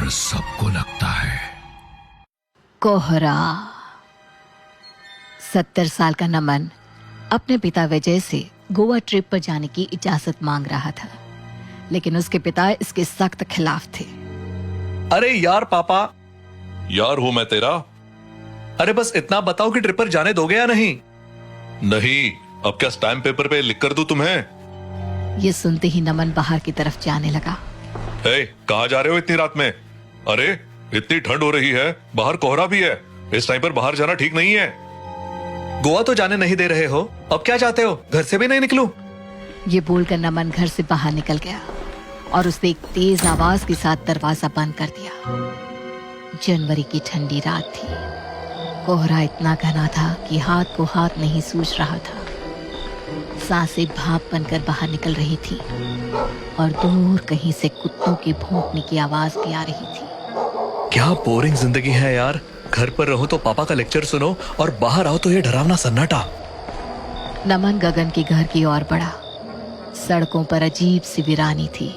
डर सबको लगता है। कोहरा। 70 साल का नमन अपने पिता विजय से गोवा ट्रिप पर जाने की इजाजत मांग रहा था, लेकिन उसके पिता इसके सख्त खिलाफ थे। अरे यार पापा। यार हूं मैं तेरा। अरे बस इतना बताओ कि ट्रिप पर जाने दोगे या नहीं? नहीं, अब क्या स्टैम्प पेपर पे लिख कर दूं तुम्हें? ये सुनते ही नमन बाहर की तरफ जाने लगा। कहाँ जा रहे हो इतनी रात में? अरे इतनी ठंड हो रही है, बाहर कोहरा भी है, इस टाइम पर बाहर जाना ठीक नहीं है। गोवा तो जाने नहीं दे रहे हो, अब क्या चाहते हो? घर से भी नहीं निकलूं? ये बोलकर नमन घर से बाहर निकल गया और उसने एक तेज आवाज के साथ दरवाजा बंद कर दिया। जनवरी की ठंडी रात थी। कोहरा इतना घना था कि हाथ को हाथ नहीं सूझ रहा था। सांसें भाप बनकर बाहर निकल रही थी और दूर कहीं से कुत्तों के भौंकने की आवाज भी आ रही थी। क्या बोरिंग जिंदगी है यार। घर पर रहो तो पापा का लेक्चर सुनो और बाहर आओ तो ये डरावना सन्नाटा। नमन गगन के घर की ओर बढ़ा। सड़कों पर अजीब सी वीरानी थी।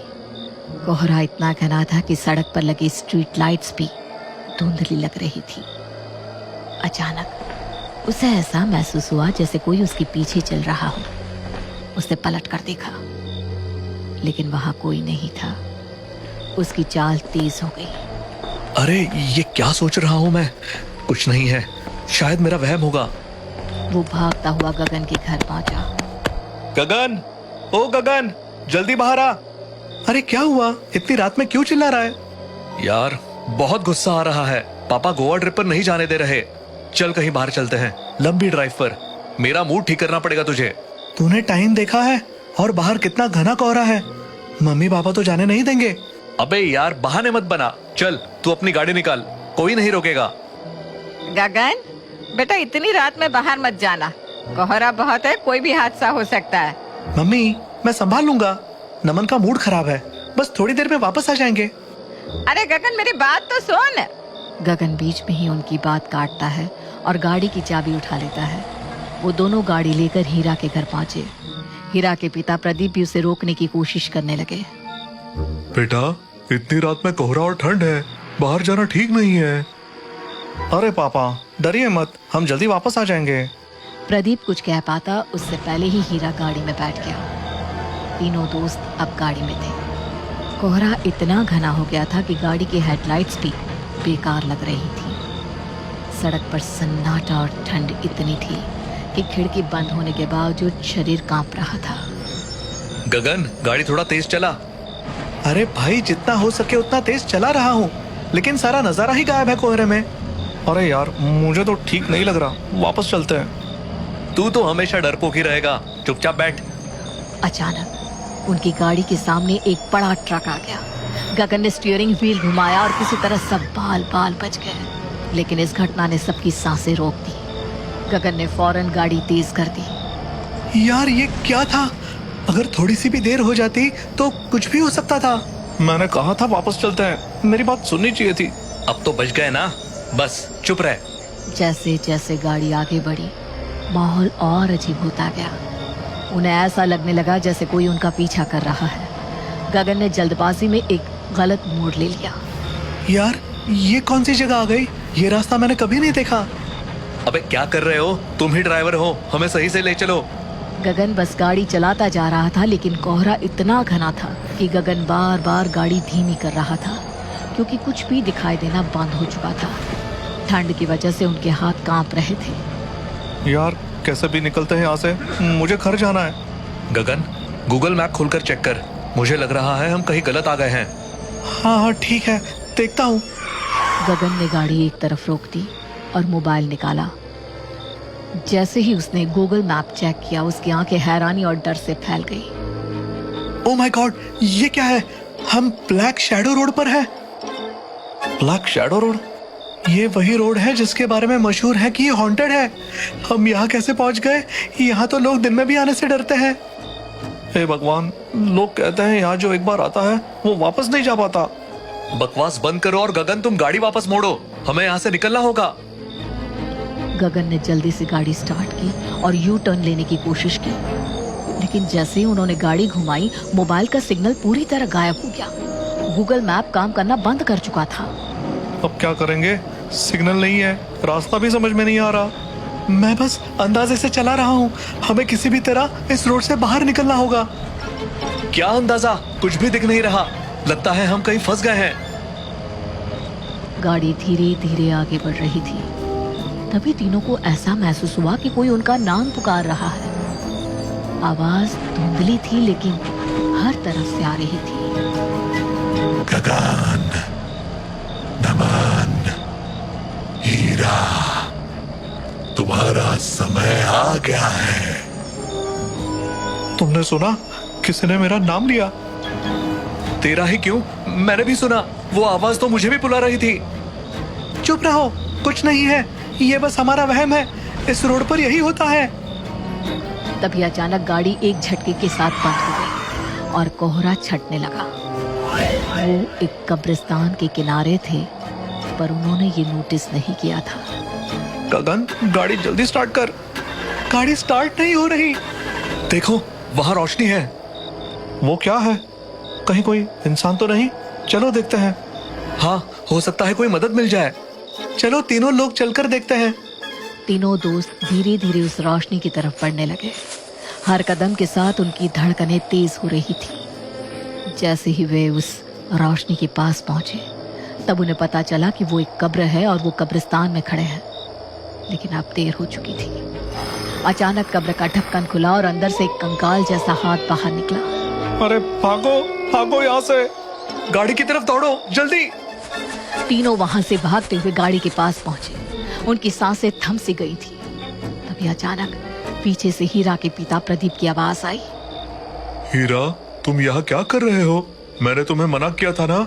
कोहरा इतना घना था कि सड़क पर लगी स्ट्रीट लाइट्स भी धुंधली लग रही थी। अचानक उसे ऐसा महसूस हुआ जैसे कोई उसके पीछे चल रहा हो। उसने पलट कर देखा, लेकिन वहां कोई नहीं था। उसकी चाल तेज हो गई। अरे ये क्या सोच रहा हूँ मैं? कुछ नहीं है, शायद मेरा वहम होगा। वो भागता हुआ गगन के घर पहुंचा। गगन, ओ गगन, जल्दी बाहर आ। अरे क्या हुआ? इतनी रात में क्यों चिल्ला रहा है? यार बहुत गुस्सा आ रहा है। पापा गोवा ट्रिप पर नहीं जाने दे रहे। चल कहीं बाहर चलते हैं, लंबी ड्राइव पर। मेरा मूड ठीक करना पड़ेगा तुझे। तूने टाइम देखा है और बाहर कितना घना कोहरा है। मम्मी पापा तो जाने नहीं देंगे। अबे यार बहाने मत बना। चल तू अपनी गाड़ी निकाल, कोई नहीं रोकेगा। गगन बेटा, इतनी रात में बाहर मत जाना। कोहरा बहुत है, कोई भी हादसा हो सकता है। मम्मी मैं संभाल लूंगा। नमन का मूड खराब है, बस थोड़ी देर में वापस आ जाएंगे। अरे गगन मेरी बात तो सुन। गगन बीच में ही उनकी बात काटता है और गाड़ी की चाबी उठा लेता है। वो दोनों गाड़ी लेकर हीरा के घर पहुंचे। हीरा के पिता प्रदीप भी उसे रोकने की कोशिश करने लगे। बेटा, इतनी रात में कोहरा और ठंड है, बाहर जाना ठीक नहीं है। अरे पापा डरिए मत, हम जल्दी वापस आ जाएंगे। प्रदीप कुछ कह पाता उससे पहले ही हीरा गाड़ी में बैठ गया। तीनों दोस्त अब गाड़ी में थे। कोहरा इतना घना हो गया था कि गाड़ी की हेडलाइट्स भी बेकार लग रही थी। सड़क पर सन्नाटा और ठंड इतनी थी कि खिड़की बंद होने के बावजूद शरीर कांप रहा था। गगन गाड़ी थोड़ा तेज चला। अरे भाई जितना हो सके उतना तेज चला रहा हूँ, लेकिन सारा नजारा ही गायब है कोहरे में। अरे यार मुझे तो ठीक नहीं लग रहा, वापस चलते हैं। तू तो हमेशा डरपोक ही रहेगा, चुपचाप बैठ। अचानक उनकी गाड़ी के सामने एक बड़ा ट्रक आ गया। गगन ने स्टीयरिंग व्हील घुमाया और किसी तरह सब बाल बाल बच गए, लेकिन इस घटना ने सबकी सांसें रोक दी। गगन ने फौरन गाड़ी तेज कर दी। यार ये क्या था? अगर थोड़ी सी भी देर हो जाती तो कुछ भी हो सकता था। मैंने कहा था वापस चलते हैं, मेरी बात सुननी चाहिए थी। अब तो बच गए ना, बस चुप रह। जैसे जैसे गाड़ी आगे बढ़ी, माहौल और अजीब होता गया। उन्हें ऐसा लगने लगा जैसे कोई उनका पीछा कर रहा है। गगन ने जल्दबाजी में एक गलत मोड़ ले लिया। यार ये कौन सी जगह आ गई? ये रास्ता मैंने कभी नहीं देखा। अबे क्या कर रहे हो? तुम ही ड्राइवर हो, हमें सही से ले चलो। गगन बस गाड़ी चलाता जा रहा था, लेकिन कोहरा इतना घना था कि गगन बार बार गाड़ी धीमी कर रहा था, क्योंकि कुछ भी दिखाई देना बंद हो चुका था। ठंड की वजह से उनके हाथ कांप रहे थे। यार कैसे भी निकलते हैं यहाँ से, मुझे घर जाना है। गगन गूगल मैप खोलकर चेक कर, मुझे लग रहा है हम कहीं गलत आ गए हैं। हाँ ठीक है, देखता हूँ। गगन ने गाड़ी एक तरफ रोक दी और मोबाइल निकाला। जैसे ही उसने गूगल मैप चेक किया, उसकी आंखें हैरानी और डर से फैल गई। ओह माय गॉड, ये क्या है? हम ब्लैक शैडो रोड पर हैं। Black shadow road? ये वही रोड है जिसके बारे में मशहूर है कि ये हॉन्टेड है। हम यहाँ कैसे पहुंच गए? यहाँ तो लोग दिन में भी आने से डरते हैं। हे भगवान, लोग कहते हैं यहाँ जो एक बार आता है वो वापस नहीं जा पाता। बकवास बंद करो और गगन तुम गाड़ी वापस मोड़ो, हमें यहाँ से निकलना होगा। गगन ने जल्दी से गाड़ी स्टार्ट की और यू टर्न लेने की कोशिश की, लेकिन जैसे ही उन्होंने गाड़ी घुमाई, मोबाइल का सिग्नल पूरी तरह गायब हो गया गूगल मैप काम करना बंद कर चुका था। अब क्या करेंगे? सिग्नल नहीं है, रास्ता भी समझ में नहीं आ रहा। मैं बस अंदाजे से चला रहा हूँ। हमें किसी भी तरह इस रोड से बाहर निकलना होगा। क्या अंदाजा? कुछ भी दिख नहीं रहा। लगता है हम कहीं फंस गए हैं। गाड़ी धीरे धीरे आगे बढ़ रही थी। तभी तीनों को ऐसा महसूस हुआ कि कोई उनका नाम पुकार रहा है। आवाज धुंधली थी लेकिन हर तरफ से आ रही थी। गगन, नमन, हीरा, तुम्हारा समय आ गया है। तुमने सुना? किसी ने मेरा नाम लिया। तेरा ही क्यों? मैंने भी सुना। वो आवाज तो मुझे भी बुला रही थी। चुप रहो, कुछ नहीं है। ये बस हमारा वहम है। इस रोड पर यही होता है। तभी अचानक गाड़ी एक झटके के साथ बंद हो गई और कोहरा छटने लगा। वो एक कब्रिस्तान के किनारे थे, पर उन्होंने ये नोटिस नहीं किया था। गगन, गाड़ी जल्दी स्टार्ट कर। गाड़ी स्टार्ट नहीं हो रही। देखो, वहां रोशनी है। वो क्या है? कहीं कोई इंसान तो नहीं? चलो देखते हैं। हाँ, हो सकता है कोई मदद मिल जाए। चलो तीनों लोग चलकर देखते हैं। तीनों दोस्त धीरे धीरे उस रोशनी की तरफ बढ़ने लगे। हर कदम के साथ उनकी धड़कनें तेज हो रही थी। जैसे ही वे उस रोशनी के पास पहुंचे, तब उन्हें पता चला कि वो एक कब्र है और वो कब्रिस्तान में खड़े हैं। लेकिन अब देर हो चुकी थी। अचानक कब्र का ढक्कन खुला और अंदर से एक कंकाल जैसा हाथ बाहर निकला। अरे भागो, भागो यहाँ से। गाड़ी की तरफ दौड़ो, जल्दी। तीनों वहां से भागते हुए गाड़ी के पास पहुंचे। उनकी सांसें थम सी गई थी। तभी अचानक पीछे से हीरा के पिता प्रदीप की आवाज आई। हीरा, तुम यहाँ क्या कर रहे हो? मैंने तुम्हें मना किया था ना।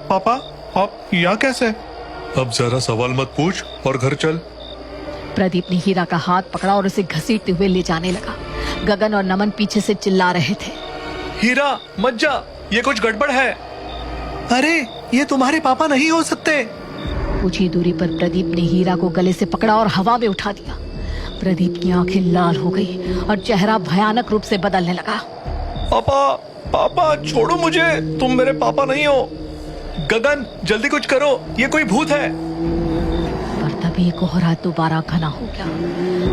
पापा, आप यहाँ कैसे? अब ज्यादा सवाल मत पूछ और घर चल। प्रदीप ने हीरा का हाथ पकड़ा और उसे घसीटते हुए ले जाने लगा। गगन और नमन पीछे से चिल्ला रहे थे। हीरा, मत जा, ये कुछ गड़बड़ है। अरे, ये तुम्हारे पापा नहीं हो सकते। कुछ ही दूरी पर प्रदीप ने हीरा को गले से पकड़ा और हवा में उठा दिया। प्रदीप की आंखें लाल हो गई और चेहरा भयानक रूप से बदलने लगा। पापा, पापा छोड़ो मुझे, तुम मेरे पापा नहीं हो। गगन, जल्दी कुछ करो, ये कोई भूत है। पर तभी कोहरा दोबारा घना हो गया।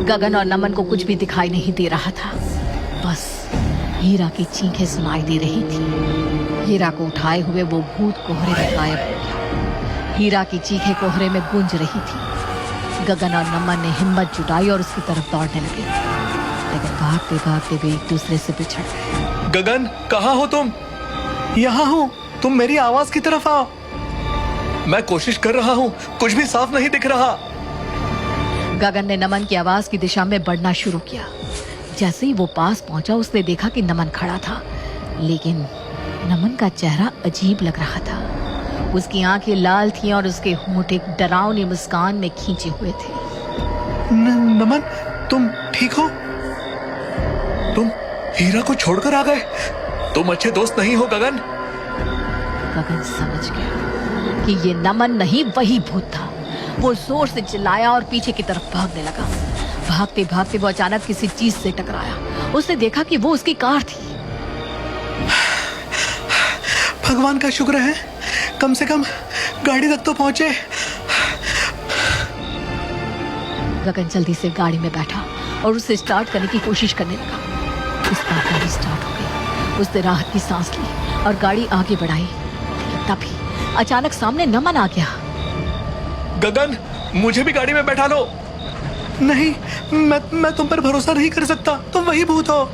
गगन और नमन को कुछ भी दिखाई नहीं दे रहा था। बस हीरा की चीखें सुनाई दे रही थी। हीरा को उठाए हुए वो भूत कोहरे में गायब हो गया। हीरा की चीखें कोहरे में गूंज रही थी। गगन और नमन ने हिम्मत जुटाई और उसकी तरफ दौड़ने लगे। लेकिन भागते भागते वे एक दूसरे से बिछड़ गए। गगन, कहाँ हो तुम? यहाँ हूँ, तुम मेरी आवाज की तरफ आओ। मैं कोशिश कर रहा हूँ, कुछ भी साफ नहीं दिख रहा। गगन ने नमन की आवाज की दिशा में बढ़ना शुरू किया। जैसे ही वो पास पहुंचा, उसने देखा कि नमन खड़ा था, लेकिन नमन का चेहरा अजीब लग रहा था। उसकी आंखें लाल थीं और उसके होंठ एक डरावनी मुस्कान में खींचे हुए थे। नमन, तुम ठीक हो? तुम हीरा को छोड़कर आ गए? तुम अच्छे दोस्त नहीं हो गगन। गगन समझ गया कि ये नमन नहीं, वही भूत था। वो जोर से चिल्लाया और पीछे की तरफ भागने लगा। भागते भागते वो अचानक किसी चीज से टकराया। उसने देखा कि वो उसकी कार थी। भगवान का शुक्र है, कम से कम गाड़ी तक तो पहुंचे। गगन जल्दी से गाड़ी में बैठा और उसे स्टार्ट करने की कोशिश करने लगा। इस बार गाड़ी स्टार्ट हो गई। उसने राहत की सांस ली और गाड़ी आगे बढ़ाई। लेकिन तभी अचानक सामने नमन आ गया। गगन, मुझे भी गाड़ी में बैठा लो। नहीं, मैं तुम पर भरोसा नहीं कर सकता। तुम वही भूत हो।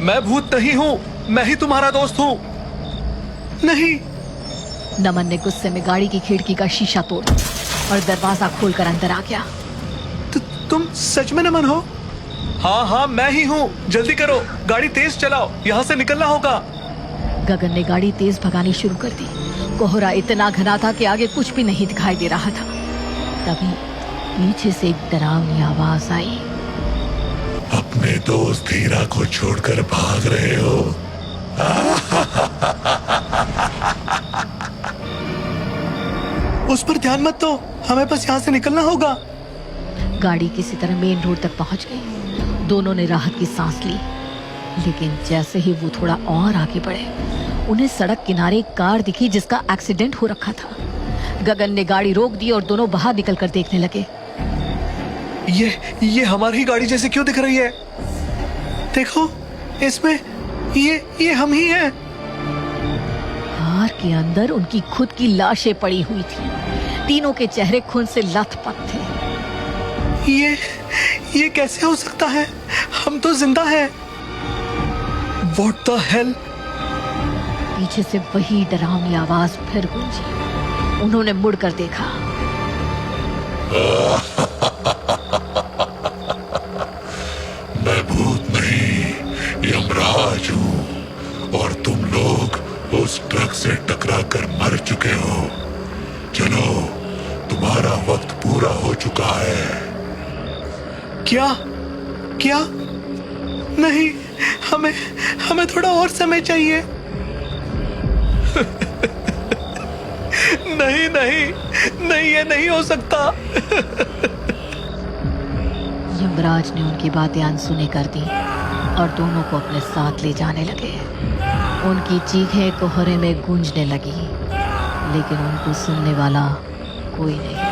मैं भूत नहीं हूँ, मैं ही तुम्हारा दोस्त हूँ। नहीं। नमन ने गुस्से में गाड़ी की खिड़की का शीशा तोड़ और दरवाजा खोलकर अंदर आ गया। तुम सच में नमन हो? हाँ हाँ, मैं ही हूँ। जल्दी करो, गाड़ी तेज चलाओ, यहाँ से निकलना होगा। गगन ने गाड़ी तेज भगानी शुरू कर दी। कोहरा इतना घना था कि आगे कुछ भी नहीं दिखाई दे रहा था। तभी पीछे से एक डरावनी आवाज आई। अपने दोस्त हीरा को छोड़कर भाग रहे हो? उस पर ध्यान मत दो, हमें बस यहाँ से निकलना होगा। गाड़ी किसी तरह मेन रोड तक पहुंच गई। दोनों ने राहत की सांस ली। लेकिन जैसे ही वो थोड़ा और आगे बढ़े, उन्हें सड़क किनारे एक कार दिखी जिसका एक्सीडेंट हो रखा था। गगन ने गाड़ी रोक दी और दोनों बाहर निकलकर देखने लगे। ये हमारी ही गाड़ी जैसे क्यों दिख रही है? देखो, इसमें ये हम ही हैं। कार के अंदर उनकी खुद की लाशें पड़ी हुई थी। तीनों के चेहरे खून से लथपथ थे। ये कैसे हो सकता है? हम तो जिंदा हैं। What the hell? पीछे से वही डरावनी आवाज फिर गूंजी। उन्होंने मुड़कर देखा। मैं भूत नहीं, यमराज हूँ और तुम लोग उस ट्रक से टकरा कर मर चुके हो। चलो, तुम्हारा वक्त पूरा हो चुका है। क्या? नहीं, हमें थोड़ा और समय चाहिए। नहीं, ये नहीं हो सकता। यमराज ने उनकी बातें अनसुनी कर दी और दोनों को अपने साथ ले जाने लगे। उनकी चीखें कोहरे में गूंजने लगी, लेकिन उनको सुनने वाला कोई नहीं।